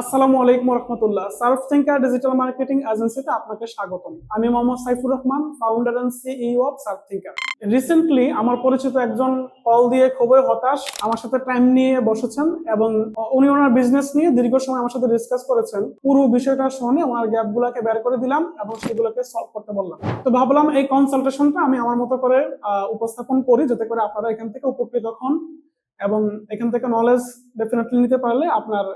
আসসালামু আলাইকুম রহমতুল্লাহ। সার্ফ থিঙ্কার ডিজিটাল মার্কেটিং এজেন্সিতে আপনাকে স্বাগতম। আমি Mohammad Saifur Rahman, founder and CEO of Surf Thinker. Recently আমার পরিচিত একজন কল দিয়ে খুবই হতাশ আমার সাথে টাইম নিয়ে বসেছেন এবং উনি ওনার বিজনেস নিয়ে দীর্ঘ সময় আমার সাথে ডিসকাস করেছেন। পুরো বিষয়টা শুনে ওনার গ্যাপ গুলাকে বের করে দিলাম এবং সেগুলোকে সলভ করতে বললাম। তো ভাবলাম এই কনসালটেশনটা আমি আমার মতো করে উপস্থাপন করি, যাতে করে আপনারা এখান থেকে উপকৃত হন এবং এখান থেকে নলেজ ডেফিনেটলি নিতে পারলে আপনার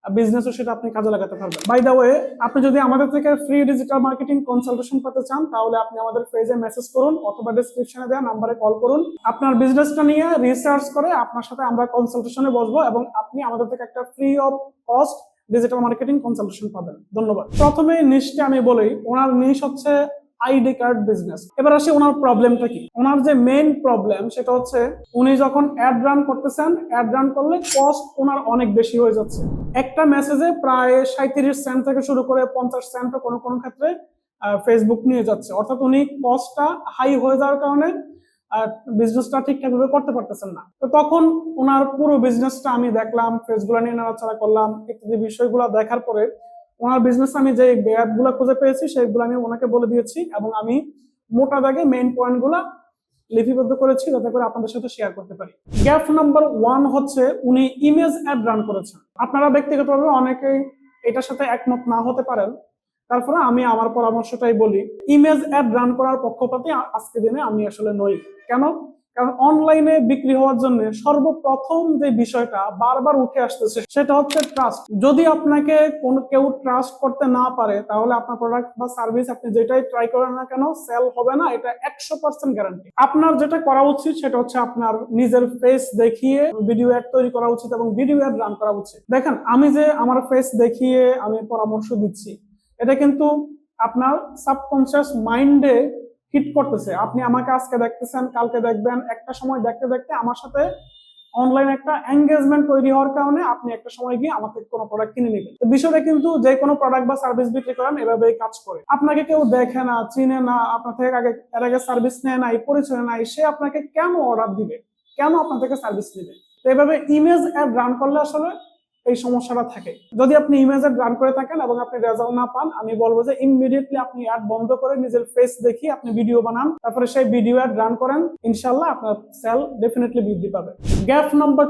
বিজনেসও সেটা আপনি কাজে লাগাতে পারবেন। বাই দ্য ওয়ে, আপনি যদি আমাদের থেকে ফ্রি ডিজিটাল মার্কেটিং কনসালটেশন পেতে চান তাহলে আপনি আমাদের পেজে মেসেজ করুন অথবা ডেসক্রিপশনে দেওয়া নাম্বারে কল করুন। আপনার বিজনেসটা নিয়ে রিসার্চ করে আপনার সাথে আমরা কনসালটেশনে বসবো এবং আপনি আমাদের থেকে একটা free of cost digital marketing consultation পাবেন। ধন্যবাদ। প্রথমে নিশটা আমি বলি, ওনার নিশ হচ্ছে আইডি কার্ড বিজনেস। এবার আসি ওনার প্রবলেমটা কি। ওনার যে মেইন প্রবলেম সেটা হচ্ছে উনি যখন অ্যাড রান করতেছেন, অ্যাড রান করলে কস্ট ওনার অনেক বেশি হয়ে যাচ্ছে। একটা মেসেজে প্রায় 37 সেন্ট থেকে শুরু করে 50 সেন্ট কোনো কোনো ক্ষেত্রে ফেসবুক নিয়ে যাচ্ছে। অর্থাৎ উনি কস্টটা হাই হয়ে যাওয়ার কারণে বিজনেসটা ঠিকঠাক ভাবে করতে পারতেছেন না। তো তখন ওনার পুরো বিজনেসটা আমি দেখলাম, ফেসগুলো নিয়ে নাড়াচাড়া করলাম, ইত্যাদি বিষয়গুলো দেখার পরে ওনার বিজনেস আমি যে গ্যাপ গুলা খুঁজে পেয়েছি সেগুলো আমি ওনাকে বলে দিয়েছি এবং আমি মোটা দাগে মেইন পয়েন্ট গুলা লিপিবদ্ধ করেছি যাতে করে আপনাদের সাথে শেয়ার করতে পারি। গ্যাপ নাম্বার 1 হচ্ছে উনি ইমেজ অ্যাড রান করেছেন। আপনারা ব্যক্তিগতভাবে অনেকেই এটার সাথে একমত না হতে পারেন, তারপরে আমি আমার পরামর্শটাই বলি। ইমেজ অ্যাড রান করার পক্ষপাতী আজকে দিনে আমি আসলে নই। কেন? কারণ অনলাইনে বিক্রি হওয়ার জন্য সর্বপ্রথম যে বিষয়টা বারবার উঠে আসতেছে সেটা হচ্ছে ট্রাস্ট। যদি আপনাকে কেউ ট্রাস্ট করতে না পারে তাহলে আপনার প্রোডাক্ট বা সার্ভিস আপনি যেটাই ট্রাই করেন না কেন সেল হবে না, এটা 100% গ্যারান্টি। আপনার যেটা করা উচিত সেটা হচ্ছে আপনার নিজের ফেস দেখিয়ে ভিডিও অ্যাড তৈরি করা উচিত এবং ভিডিও অ্যাড রান করা উচিত। দেখেন, আমি যে আমার ফেস দেখিয়ে আমি পরামর্শ দিচ্ছি এটা কিন্তু আপনার সাবকনসিয়াস মাইন্ডে হিট করতেছে। আপনি আমাকে আজকে দেখতেছেন, কালকে দেখবেন, একটা সময় দেখতে দেখতে আমার সাথে অনলাইন একটা এঙ্গেজমেন্ট তৈরি হওয়ার কারণে আপনি একটা সময় গিয়ে আমাকে কোনো প্রোডাক্ট কিনে নেবেন। বিষয়টা কিন্তু যে কোনো প্রোডাক্ট বা সার্ভিস বিক্রি করেন এভাবেই কাজ করে। আপনাকে কেউ দেখে না, চিনে না, আপনার থেকে এর আগে সার্ভিস নেয় নাই, পরিচয় নাই, সে আপনাকে কেন অর্ডার দিবে, কেন আপনার থেকে সার্ভিস নেবে? তো এভাবে ইমেজ অ্যাড রান করলে আসলে এই সমস্যাটা থাকে। যদি আপনি ইমেজ অ্যাড রান করে থাকেন এবং আপনি রেজাল্ট না পান, আমি বলবো যে ইমিডিয়েটলি আপনি অ্যাড বন্ধ করে নিজের ফেস দেখি আপনি ভিডিও বানান, তারপরে সেই ভিডিও অ্যাড রান করেন, ইনশাআল্লাহ আপনার সেল ডেফিনেটলি বৃদ্ধি পাবে। গ্যাপ নাম্বার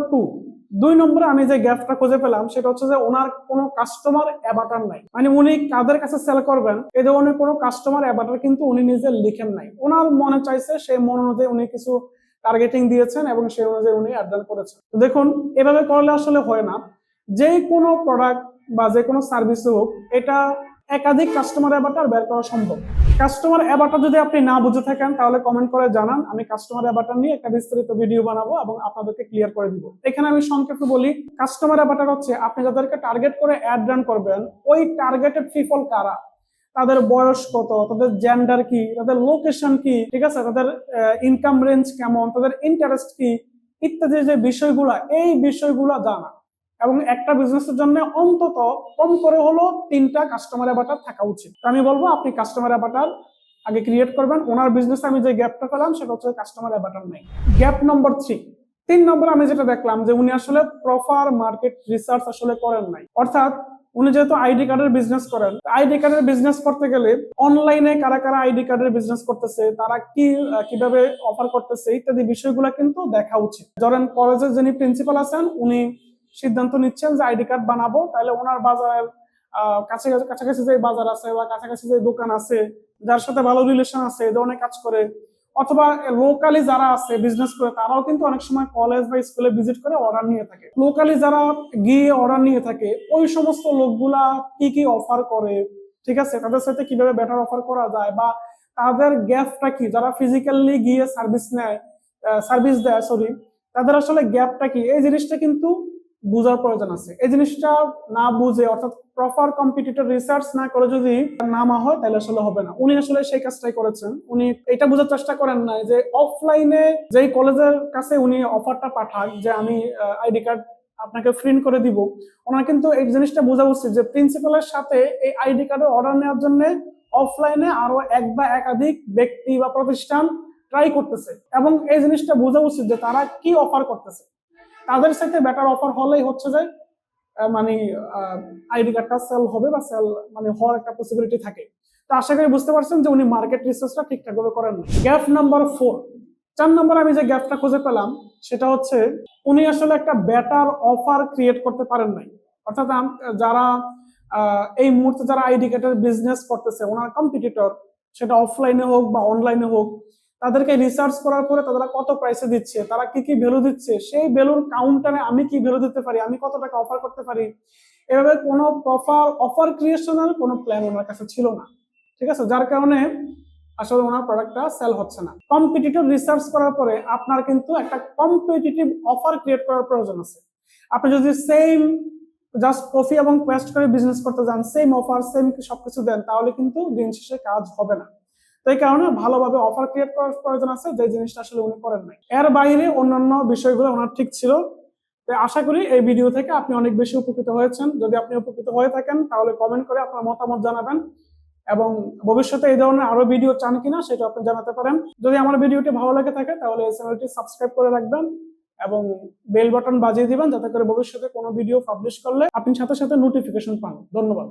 2 নম্বরে আমি যে গ্যাপটা খুঁজে পেলাম সেটা হচ্ছে যে ওনার কোনো কাস্টমার অ্যাভাটার নাই। মানে উনি কাদের কাছে সেল করবেন এই ধরনের কোনো কাস্টমার অ্যাভাটার কিন্তু উনি নিজে লিখেন নাই। ওনার মনে চাইছে সেই মন অনুযায়ী উনি কিছু টার্গেটিং দিয়েছেন এবং সেই অনুযায়ী উনি অ্যাড রান করেছেন। দেখুন, এভাবে করলে আসলে হয় না। যে কোনো প্রোডাক্ট বা যে কোনো সার্ভিস হোক, এটা একাধিক কাস্টমার অ্যাভাটার বের করা সম্ভব। কাস্টমার অ্যাভাটার যদি আপনি না বুঝে থাকেন তাহলে কমেন্ট করে জানান, আমি কাস্টমার অ্যাভাটার নিয়ে একটা বিস্তারিত ভিডিও বানাবো এবং আপনাদেরকে ক্লিয়ার করে দিব। এখানে আমি সংক্ষেপে বলি, কাস্টমার অ্যাভাটার হচ্ছে আপনি যাদেরকে টার্গেট করে অ্যাড রান করবেন ওই টার্গেটেড পিপল কারা, তাদের বয়স কত, তাদের জেন্ডার কি, তাদের লোকেশন কি, ঠিক আছে, তাদের ইনকাম রেঞ্জ কেমন, তাদের ইন্টারেস্ট কি, ইত্যাদি যে বিষয়গুলা, এই বিষয়গুলা জানা এবং একটা বিজনেসের জন্য অন্তত কম করে হলো 3টা কাস্টমার অ্যাভাটার থাকা উচিত। আমি বলবো আপনি কাস্টমার অ্যাভাটার আগে ক্রিয়েট করবেন। ওনার বিজনেসে আমি যে গ্যাপটা পেলাম সেটা হচ্ছে কাস্টমার অ্যাভাটার নেই। গ্যাপ নম্বর 3 নম্বর আমি যেটা দেখলাম যে উনি আসলে প্রপার মার্কেট রিসার্চ আসলে করেন নাই। অর্থাৎ উনি যেহেতু আইডি কার্ডের বিজনেস করেন, আইডি কার্ডের বিজনেস করতে গেলে অনলাইনে কারা কারা আইডি কার্ডের বিজনেস করতেছে, তারা কিভাবে অফার করতেছে ইত্যাদি বিষয়গুলো কিন্তু দেখা উচিত। ধরেন কলেজের যিনি প্রিন্সিপাল আছেন উনি সিদ্ধান্ত নিচ্ছেন যে আইডি কার্ড বানাবো, তাহলে ওনার বাজারের কাছাকাছি যে বাজার আছে বা কাছাকাছি যে দোকান আছে যার সাথে ভালো রিলেশন আছে এই ধরনের কাজ করে, অথবা লোকালি যারা আছে বিজনেস করে তারাও কিন্তু অনেক সময় কলেজ বা স্কুলে ভিজিট করে অর্ডার নিয়ে থাকে। লোকালি যারা গিয়ে অর্ডার নিয়ে থাকে ওই সমস্ত লোকগুলা কি কি অফার করে, ঠিক আছে, তাদের সাথে কিভাবে বেটার অফার করা যায় বা তাদের গ্যাপটা কি, যারা ফিজিক্যালি গিয়ে সার্ভিস দেয় তাদের আসলে গ্যাপটা কি, এই জিনিসটা কিন্তু বুঝার প্রয়োজন আছে। এই জিনিসটা না বুঝে অর্থাৎ প্রপার কম্পিটিটর রিসার্চ না করে যদি নামা হয় তাহলে আসলে হবে না। উনি আসলে সেই কাজটাই করেছেন। উনি এটা বোঝার চেষ্টা করেন নাই যে অফলাইনে যেই কলেজের কাছে উনি অফারটা পাঠান যে আমি আইডি কার্ড আপনাকে প্রিন্ট করে দিব, ওনার কিন্তু এই জিনিসটা বোঝা উচিত যে প্রিন্সিপালের সাথে এই আইডি কার্ডের অর্ডার নেওয়ার জন্য অফলাইনে আরো এক বা একাধিক ব্যক্তি বা প্রতিষ্ঠান ট্রাই করতেছে এবং এই জিনিসটা বোঝা উচিত যে তারা কি অফার করতেছে। তাদের সাথে বেটার অফার হলেই হচ্ছে যে মানে আইডি কার্ডটা সেল হবে বা সেল মানে হওয়ার একটা পসিবিলিটি থাকে। তো আশা করি বুঝতে পারছেন যে উনি মার্কেট রিসার্চটা ঠিকঠাক ভাবে করেন না। গ্যাপ নাম্বার 4, 4 নম্বরে আমি যে গ্যাপটা খুঁজে পেলাম সেটা হচ্ছে উনি আসলে একটা বেটার অফার ক্রিয়েট করতে পারেন নাই। অর্থাৎ যারা এই মুহূর্তে যারা আইডি কার্ডের বিজনেস করতেছে ওনার কম্পিটিটর, সেটা অফলাইনে হোক বা অনলাইনে হোক, তাদেরকে রিসার্চ করার পরে তারা কত প্রাইসে দিচ্ছে, তারা কি কি ভ্যালু দিচ্ছে, সেই ভ্যালুর কাউন্টারে আমি কি ভ্যালু দিতে পারি, আমি কত টাকা অফার করতে পারি, এভাবে কোনো প্রপার অফার ক্রিয়েশনের কোনো প্ল্যান ওনার কাছে ছিল না। ঠিক আছে, যার কারণে আসলে ওনার প্রোডাক্টটা সেল হচ্ছে না। কম্পিটিটিভ রিসার্চ করার পরে আপনার কিন্তু একটা কম্পিটিটিভ অফার ক্রিয়েট করার প্রয়োজন আছে। আপনি যদি সেম জাস্ট কফি এবং পেস্ট করে বিজনেস করতে যান, সেম অফার সেম সবকিছু দেন, তাহলে কিন্তু দিন শেষে কাজ হবে না। তো এই কারণে ভালোভাবে অফার ক্রিয়েট করার প্রয়োজন আছে, যে জিনিসটা আসলে উনি করেন নাই। এর বাইরে অন্যান্য বিষয়গুলো ওনার ঠিক ছিল। তো আশা করি এই ভিডিও থেকে আপনি অনেক বেশি উপকৃত হয়েছেন। যদি আপনি উপকৃত হয়ে থাকেন তাহলে কমেন্ট করে আপনার মতামত জানাবেন, এবং ভবিষ্যতে এই ধরনের আরো ভিডিও চান কিনা সেটা আপনি জানাতে পারেন। যদি আমার ভিডিওটি ভালো লাগে থাকে তাহলে এই চ্যানেলটি সাবস্ক্রাইব করে রাখবেন এবং বেল বাটন বাজিয়ে দিবেন, যাতে করে ভবিষ্যতে কোনো ভিডিও পাবলিশ করলে আপনি সাথে সাথে নোটিফিকেশন পান। ধন্যবাদ।